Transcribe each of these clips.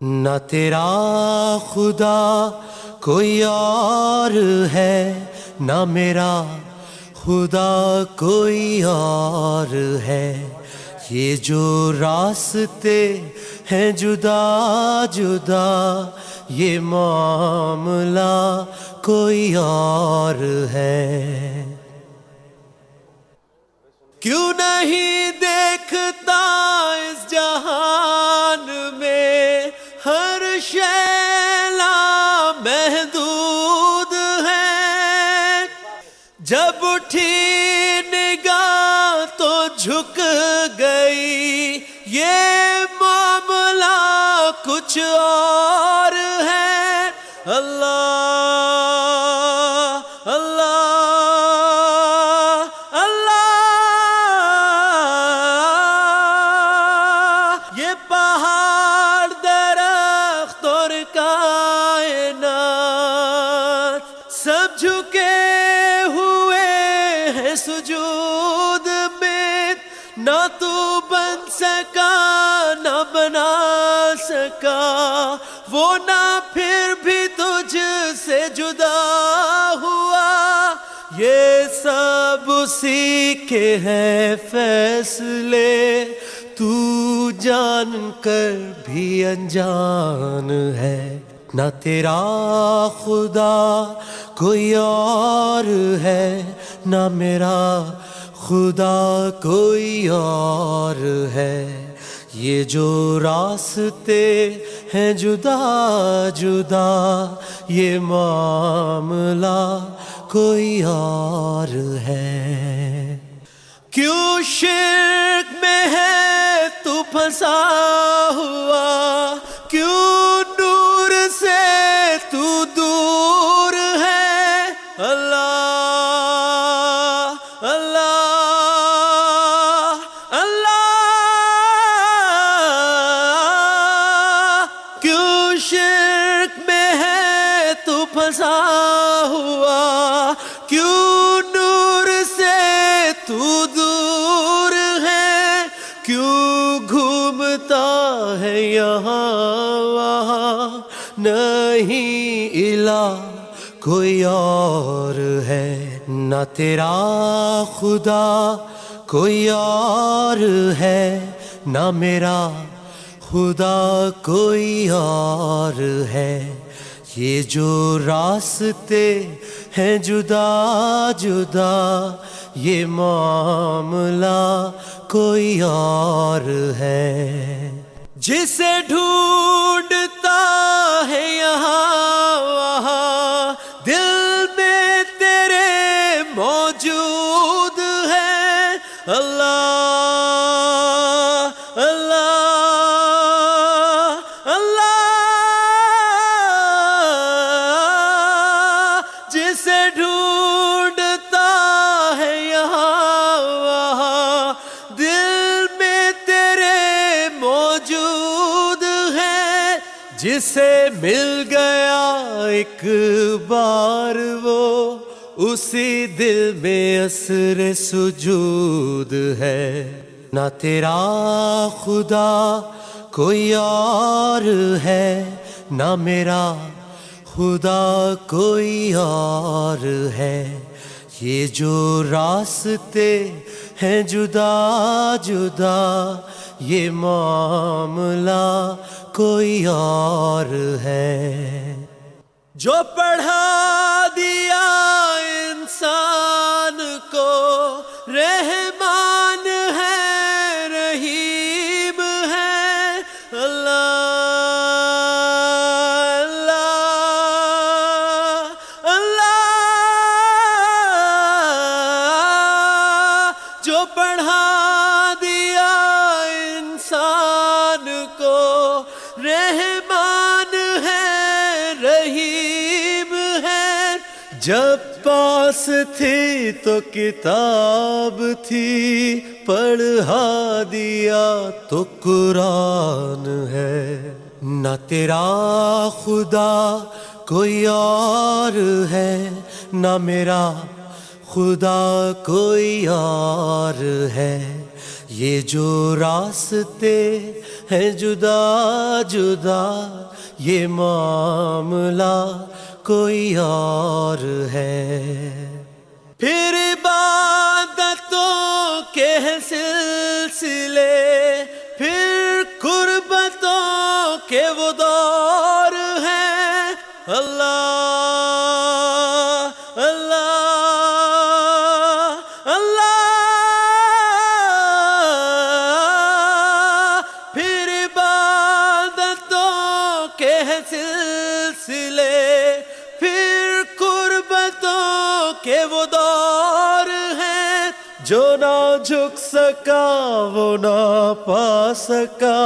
نہ تیرا خدا کوئی اور ہے، نہ میرا خدا کوئی اور ہے۔ یہ جو راستے ہیں جدا جدا، یہ معاملہ کوئی اور ہے۔ کیوں نہیں دیکھتا اس جہان میں ہر شے لامحدود ہے؟ جب اٹھی نگاہ تو جھک گئی، یہ معاملہ کچھ اور ہے۔ اللہ اللہ سب جھکے ہوئے ہیں سجود میں، نہ تو بن سکا نہ بنا سکا وہ، نہ پھر بھی تجھ سے جدا ہوا۔ یہ سب اسی کے ہیں فیصلے، تو جان کر بھی انجان ہے۔ نہ تیرا خدا کوئی اور ہے، نہ میرا خدا کوئی اور ہے۔ یہ جو راستے ہیں جدا جدا، یہ معاملہ کوئی اور ہے۔ کیوں شرک میں ہے تو پھنسا ہوا، کیوں نور سے تو دور ہے؟ اللہ اللہ اللہ، کیوں شرک میں ہے تو پھنسا ہوا، کیوں نور سے تو دور ہے؟ کیوں گھومتا ہے یہاں وہاں، نہیں الہ کوئی اور ہے۔ نہ تیرا خدا کوئی اور ہے، نہ میرا خدا کوئی اور ہے۔ یہ جو راستے ہیں جدا جدا، یہ معاملہ کوئی اور ہے۔ جسے ڈھونڈتا ہے یہاں وہاں، دل میں تیرے موجود ہے۔ اللہ اللہ اللہ، جسے ڈھونڈتا ہے یہاں وہاں، دل میں تیرے موجود ہے۔ جسے مل گیا ایک بار وہ، اسی دل میں اثر سجود ہے۔ نہ تیرا خدا کوئی اور ہے، نہ میرا خدا کوئی اور ہے۔ یہ جو راستے ہیں جدا جدا، یہ معاملہ کوئی اور ہے۔ جو پڑھا دیا انسان کو رحمان ہے، رحیم ہے۔ اللہ اللہ اللہ، جو پڑھا دیا انسان کو رحمان ہے، رحیم ہے۔ جب پاس تھی تو کتاب تھی، پڑھا دیا تو قرآن ہے۔ نہ تیرا خدا کوئی اور ہے، نہ میرا خدا کوئی اور ہے۔ یہ جو راستے ہے جدا جدا یہ معاملہ کوئی اور ہے. پھر عبادتوں کے سلسلے، پھر قربتوں کے وہ دور ہیں. اللہ اللہ اللہ. پھر عبادتوں کے سلسلے، پھر قربتوں کے وہ دور ہیں. جو نہ جھک سکا وہ نہ پا سکا،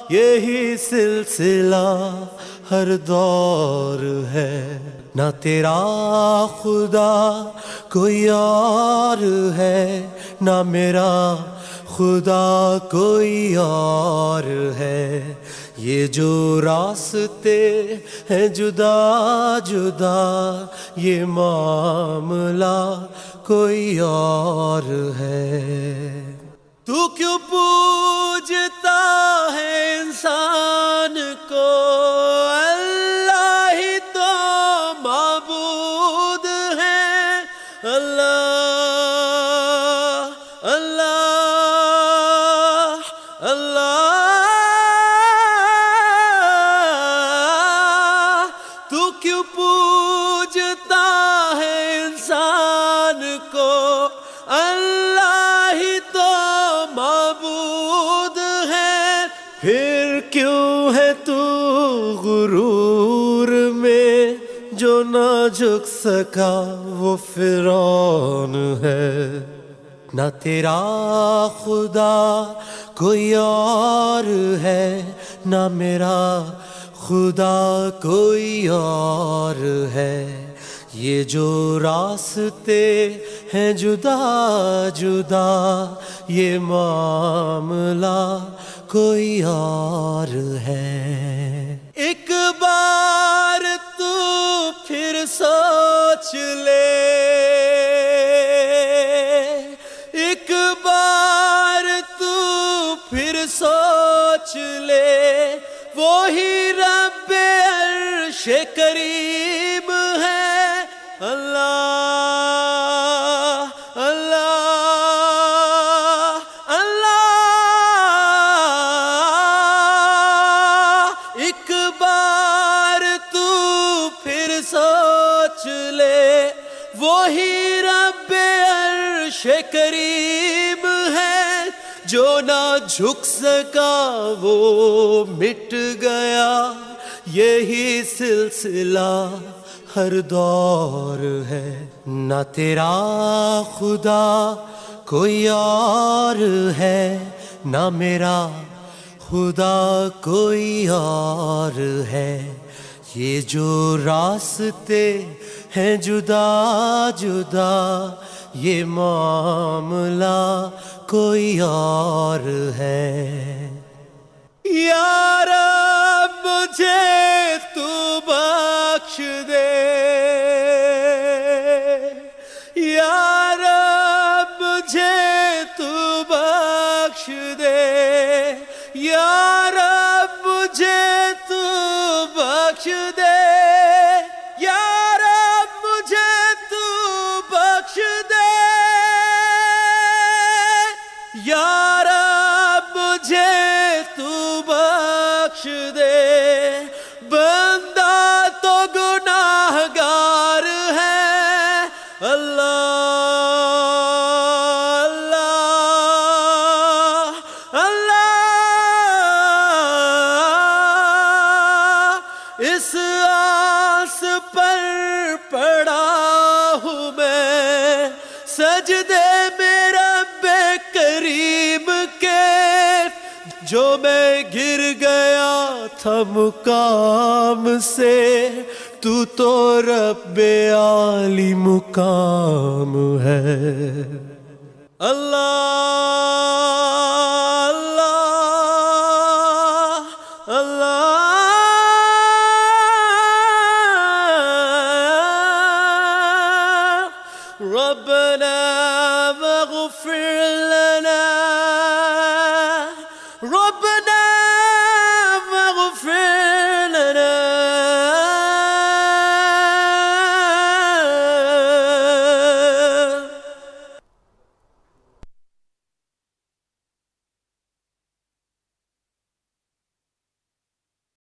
یہی سلسلہ ہر دور ہے. نہ تیرا خدا کوئی اور ہے، نہ میرا خدا کوئی اور ہے. یہ جو راستے ہیں جدا جدا یہ معاملہ کوئی اور ہے. تو کیوں پوجتا ہے انسان کو، اللہ ہی تو معبود ہے. اللہ اللہ اللہ. تو کیوں پوجتا ہے انسان کو، اللہ ہی تو معبود ہے. پھر کیوں ہے تو غرور میں، جو نہ جھک سکا وہ فرعون ہے. نہ تیرا خدا کوئی اور ہے، نہ میرا خدا کوئی اور ہے. یہ جو راستے ہیں جدا جدا یہ معاملہ کوئی اور ہے. ایک بار تو پھر سوچ لے، ایک بار تو پھر سوچ لے، وہی رب عرش کریم ہے. اللہ اللہ اللہ. ایک بار تو پھر سوچ لے، وہی رب عرش کریم ہے. جو نہ جھک سکا وہ مٹ گیا، یہی سلسلہ ہر دور ہے. نہ تیرا خدا کوئی اور ہے، نہ میرا خدا کوئی اور ہے. یہ جو راستے ہیں جدا جدا یہ معاملہ کوئی اور ہے. یا رب مجھے تو بخش دے، یا رب مجھے تو بخش دے، یا رب مجھے تو بخش دے، یا رب مجھے تو بخش دے، یا رب مجھے تو بخش دے. بندہ تو گناہ گار ہے. اللہ اللہ اللہ. اس آس پر پڑا ہوں میں، سجدے میں رب کریم کے. جو میں گر گیا تھا مقام سے، تو رب عالی مقام ہے. اللہ اللہ اللہ. ربنا واغفر لنا